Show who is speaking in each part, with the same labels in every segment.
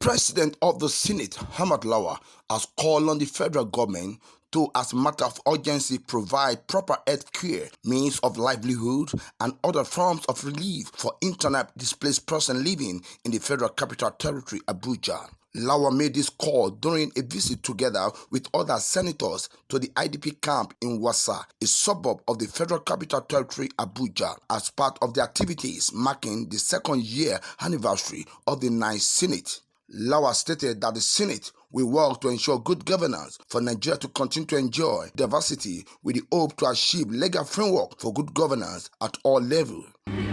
Speaker 1: President of the Senate, Hamad Lawa, has called on the federal government to, as a matter of urgency, provide proper health care, means of livelihood, and other forms of relief for internally displaced persons living in the Federal Capital Territory, Abuja. Lawa made this call during a visit together with other senators to the IDP camp in Wassa, a suburb of the Federal Capital Territory, Abuja, as part of the activities marking the second year anniversary of the 9th Senate. Lawa stated that the Senate will work to ensure good governance for Nigeria to continue to enjoy diversity with the hope to achieve legal framework for good governance at all levels.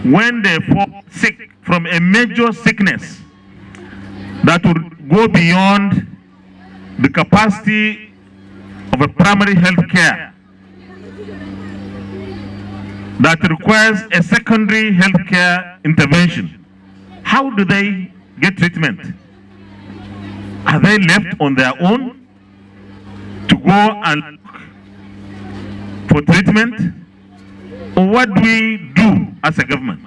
Speaker 2: When they fall sick from a major sickness that would go beyond the capacity of a primary health care, that requires a secondary health care intervention, how do they get treatment? Are they left on their own to go and look for treatment? Or what do we do as a government?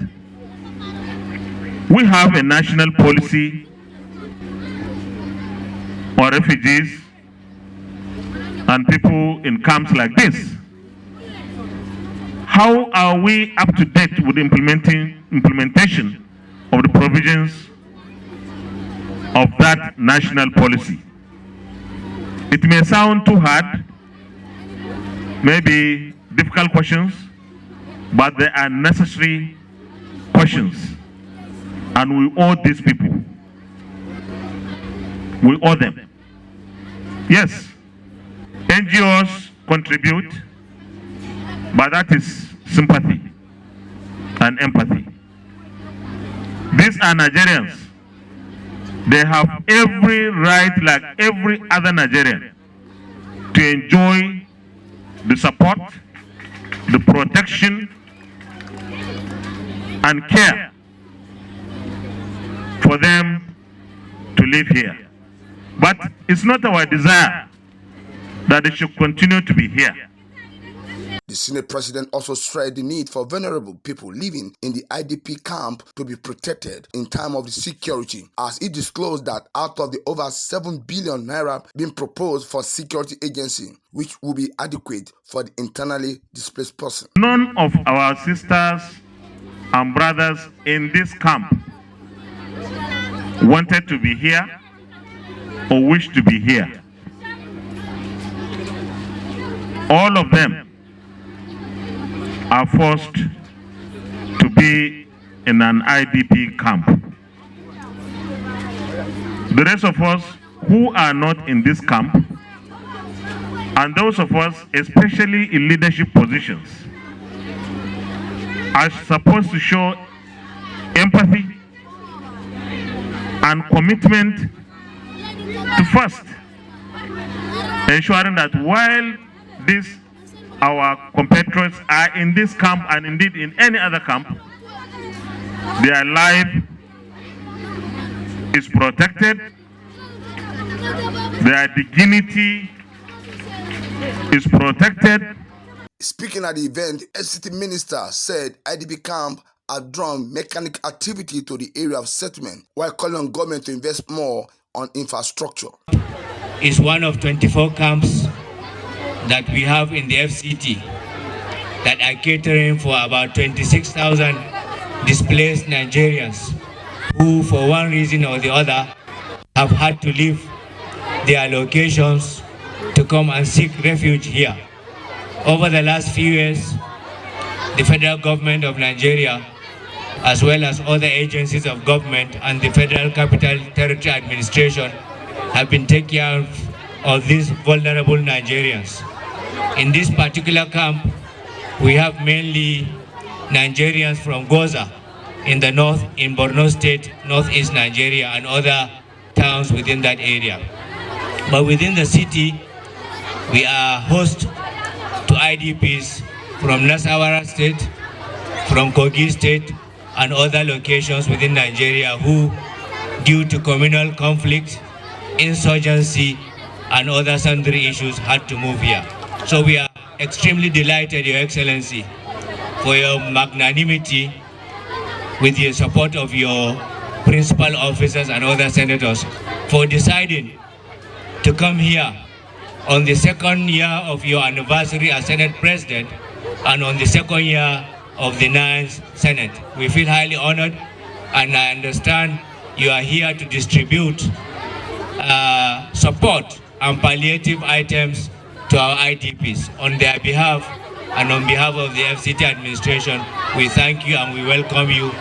Speaker 2: We have a national policy for refugees and people in camps like this. How are we up to date with implementation of the provisions of that national policy? It may sound too hard, maybe difficult questions, but they are necessary questions, and we owe these people. We owe them. Yes, NGOs contribute, but that is sympathy and empathy. These are Nigerians. They have every right, like every other Nigerian, to enjoy the support, the protection, and care for them to live here. But it's not our desire that they should continue to be here.
Speaker 1: The Senate President also stressed the need for vulnerable people living in the IDP camp to be protected in time of the security, as he disclosed that out of the over 7 billion naira being proposed for security agency, which will be adequate for the internally displaced person.
Speaker 2: None of our sisters and brothers in this camp wanted to be here or wish to be here. All of them are forced to be in an IDP camp. The rest of us who are not in this camp, and those of us especially in leadership positions, are supposed to show empathy and commitment to first ensuring that while our compatriots are in this camp and indeed in any other camp, their life is protected, their dignity is protected.
Speaker 1: Speaking at the event, FCT Minister said IDP camp had drawn mechanic activity to the area of settlement while calling on government to invest more on infrastructure.
Speaker 3: Is one of 24 camps that we have in the FCT that are catering for about 26,000 displaced Nigerians who, for one reason or the other, have had to leave their locations to come and seek refuge here. Over the last few years, the federal government of Nigeria, as well as other agencies of government and the Federal Capital Territory Administration, have been taking care of these vulnerable Nigerians. In this particular camp, we have mainly Nigerians from Goza in the north, in Borno State, northeast Nigeria, and other towns within that area. But within the city, we are host to IDPs from Nasarawa State, from Kogi State, and other locations within Nigeria who, due to communal conflict, insurgency, and other sundry issues, had to move here. So we are extremely delighted, Your Excellency, for your magnanimity with the support of your principal officers and other senators for deciding to come here on the second year of your anniversary as Senate President and on the second year of the 9th Senate. We feel highly honored, and I understand you are here to distribute support and palliative items to our IDPs. On their behalf and on behalf of the FCT administration, we thank you and we welcome you.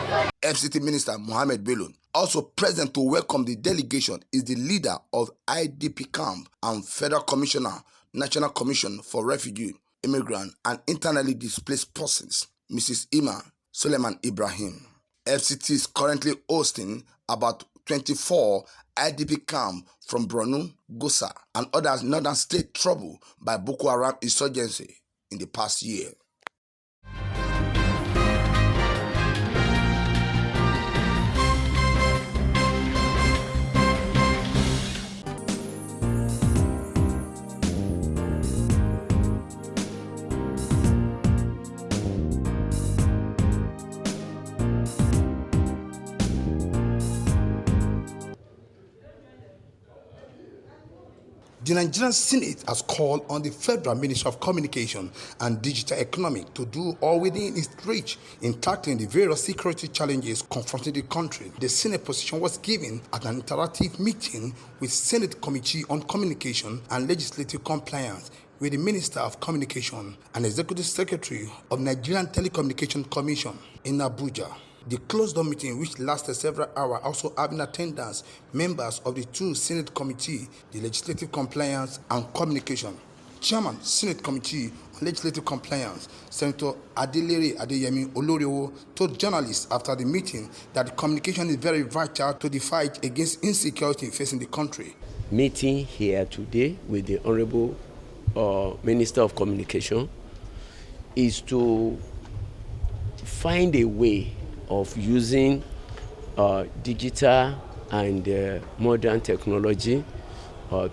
Speaker 1: FCT Minister Mohammed Bello, also present to welcome the delegation, is the leader of IDP camp and Federal Commissioner, National Commission for Refugee, Immigrant and Internally Displaced Persons, Mrs. Ima Suleiman Ibrahim. FCT is currently hosting about 24 IDP camps from Borno, Gosa, and other northern states troubled by Boko Haram insurgency in the past year. The Nigerian Senate has called on the Federal Ministry of Communication and Digital Economy to do all within its reach in tackling the various security challenges confronting the country. The Senate position was given at an interactive meeting with Senate Committee on Communication and Legislative Compliance with the Minister of Communication and Executive Secretary of Nigerian Telecommunication Commission in Abuja. The closed-door meeting, which lasted several hours, also having attendance members of the two Senate Committee, the Legislative Compliance and Communication. Chairman, Senate Committee on Legislative Compliance, Senator Adelere Adeyemi Oloriowo, told journalists after the meeting that the communication is very vital to the fight against insecurity facing the country.
Speaker 4: Meeting here today with the Honorable Minister of Communication is to find a way of using digital and modern technology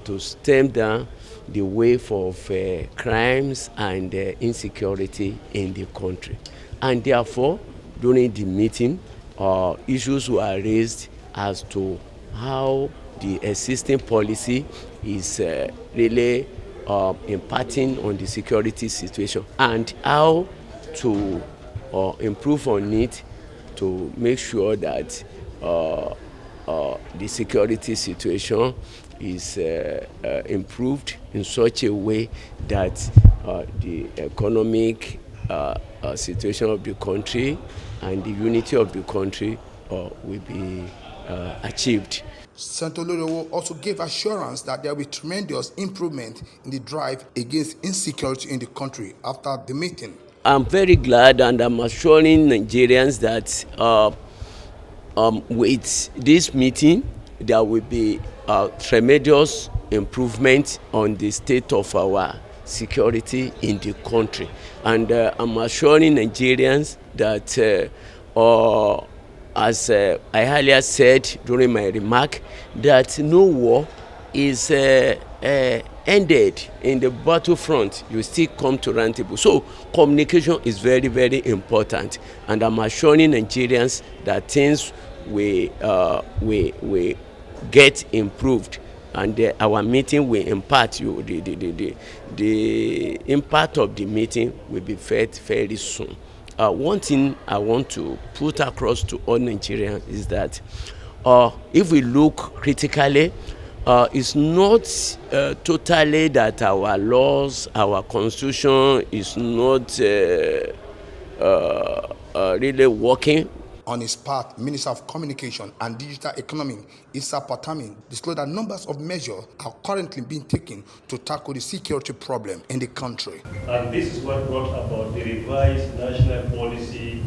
Speaker 4: to stem down the wave of crimes and insecurity in the country. And therefore, during the meeting, issues were raised as to how the existing policy is really impacting on the security situation and how to improve on it to make sure that the security situation is improved in such a way that the economic situation of the country and the unity of the country will be achieved.
Speaker 1: Senator Oloriowo also gave assurance that there will be tremendous improvement in the drive against insecurity in the country after the meeting.
Speaker 4: I'm very glad, and I'm assuring Nigerians that with this meeting, there will be tremendous improvement on the state of our security in the country. And I'm assuring Nigerians that, as I earlier said during my remark, that no war is ended in the battlefront. You still come to round table. So communication is very, very important, and I'm assuring Nigerians that things will get improved, and our meeting will impact you. The impact of the meeting will be felt very soon. One thing I want to put across to all Nigerians is that if we look critically, it's not totally that our laws, our constitution is not really working.
Speaker 1: On his part, Minister of Communication and Digital Economy, Issa Patami, disclosed that numbers of measures are currently being taken to tackle the security problem in the country.
Speaker 5: And this is what brought about the revised national policy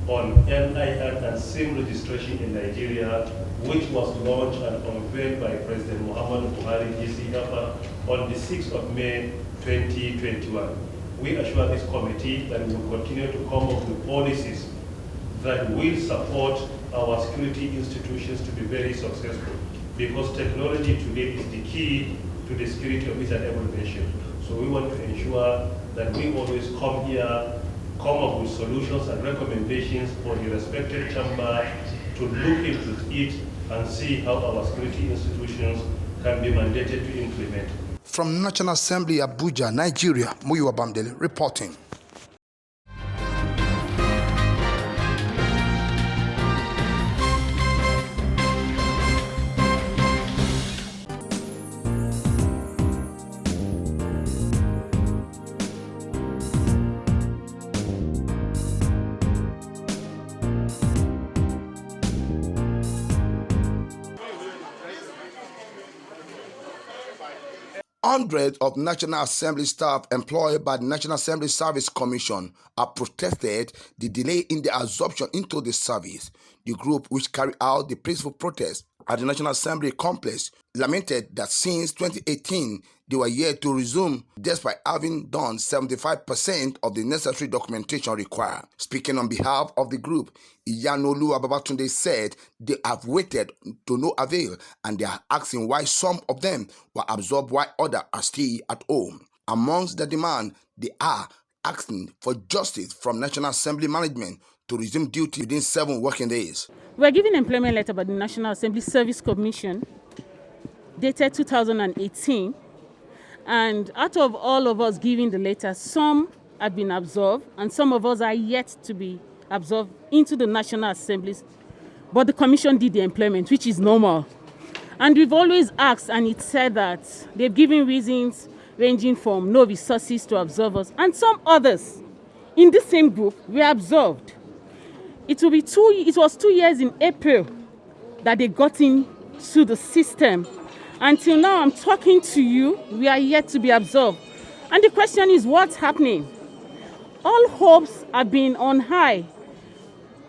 Speaker 5: on NIN and SIM registration in Nigeria, which was launched and unveiled by President Muhammadu Buhari GCFA on the 6th of May 2021. We assure this committee that we will continue to come up with policies that will support our security institutions to be very successful, because technology today is the key to the security of each and every nation. So we want to ensure that we always come here, come up with solutions and recommendations for the respected chamber to look into it and see how our security institutions can be mandated to implement.
Speaker 1: From National Assembly, Abuja, Nigeria, Muyiwa Bamdele reporting. Hundreds of National Assembly staff employed by the National Assembly Service Commission have protested the delay in the absorption into the service. The group, which carried out the peaceful protest at the National Assembly complex, lamented that since 2018 they were yet to resume despite having done 75% of the necessary documentation required. Speaking on behalf of the group, Iyanolu Ababatunde said they have waited to no avail and they are asking why some of them were absorbed while others are still at home. Amongst the demand, they are asking for justice from National Assembly management to resume duty within 7 working days.
Speaker 6: We are given an employment letter by the National Assembly Service Commission dated 2018, and out of all of us giving the letter, some have been absorbed and some of us are yet to be absorbed into the National Assemblies. But the Commission did the employment, which is normal. And we've always asked, and it said that they've given reasons ranging from no resources to absorb us, and some others in the same group were absorbed. It was 2 years in April that they got into the system. Until now, I'm talking to you, we are yet to be absorbed. And the question is, what's happening? All hopes have been on high.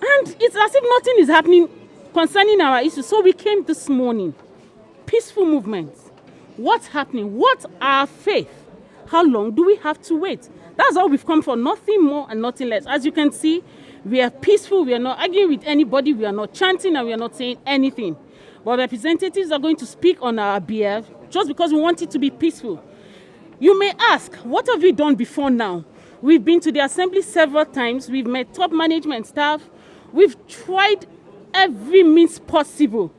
Speaker 6: And it's as if nothing is happening concerning our issue. So we came this morning, peaceful movement. What's happening? What's our faith? How long do we have to wait? That's all we've come for, nothing more and nothing less. As you can see, we are peaceful, we are not arguing with anybody, we are not chanting, and we are not saying anything. But representatives are going to speak on our behalf just because we want it to be peaceful. You may ask, what have we done before now? We've been to the assembly several times, we've met top management staff, we've tried every means possible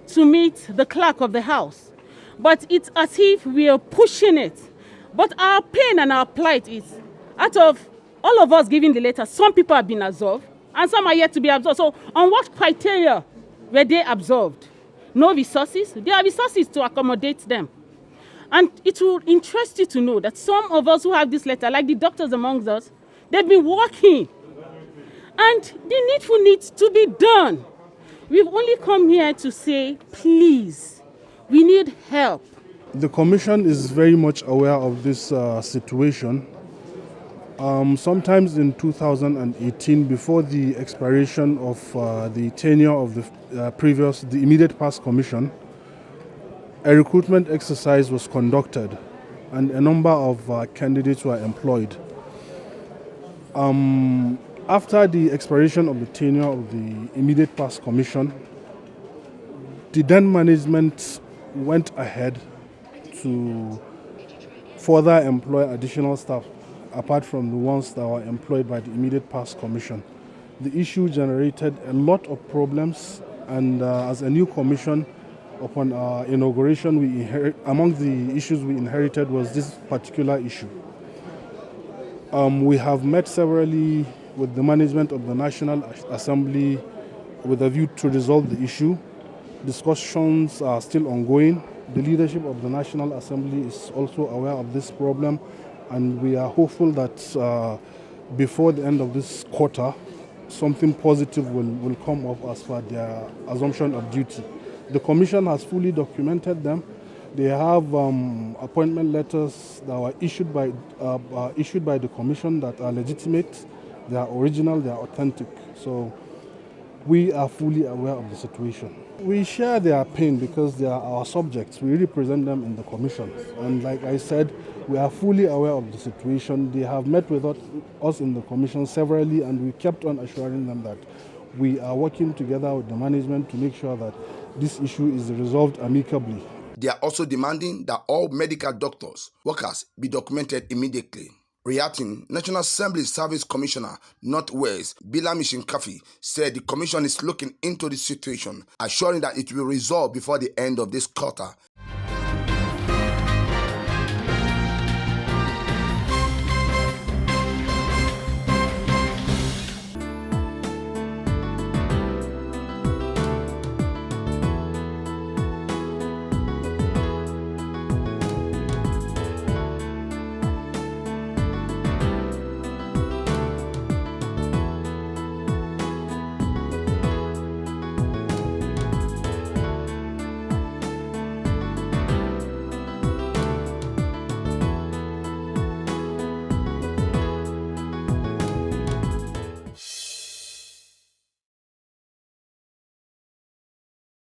Speaker 6: to meet the clerk of the house. But it's as if we are pushing it. But our pain and our plight is, out of all of us giving the letter, some people have been absorbed and some are yet to be absorbed. So on what criteria were they absorbed? No resources? There are resources to accommodate them. And it will interest you to know that some of us who have this letter, like the doctors amongst us, they've been working. And the needful needs to be done. We've only come here to say, please, we need help.
Speaker 7: The Commission is very much aware of this situation. Sometimes in 2018, before the expiration of the tenure of the immediate past Commission, a recruitment exercise was conducted and a number of candidates were employed. After the expiration of the tenure of the immediate past Commission, the then management went ahead to further employ additional staff apart from the ones that were employed by the immediate past Commission. The issue generated a lot of problems, and as a new commission, upon our inauguration, among the issues we inherited was this particular issue. We have met severally with the management of the National Assembly with a view to resolve the issue. Discussions are still ongoing. The leadership of the National Assembly is also aware of this problem, and we are hopeful that before the end of this quarter, something positive will come up as far as their assumption of duty. The Commission has fully documented them. They have appointment letters that were issued by the Commission that are legitimate, they are original, they are authentic. So we are fully aware of the situation. We share their pain because they are our subjects. We represent them in the Commission. And like I said, we are fully aware of the situation. They have met with us in the Commission severally, and we kept on assuring them that we are working together with the management to make sure that this issue is resolved amicably.
Speaker 1: They are also demanding that all medical doctors, workers be documented immediately. Reacting, National Assembly Service Commissioner Northwest Bilami Shinkafi said the commission is looking into the situation, assuring that it will resolve before the end of this quarter.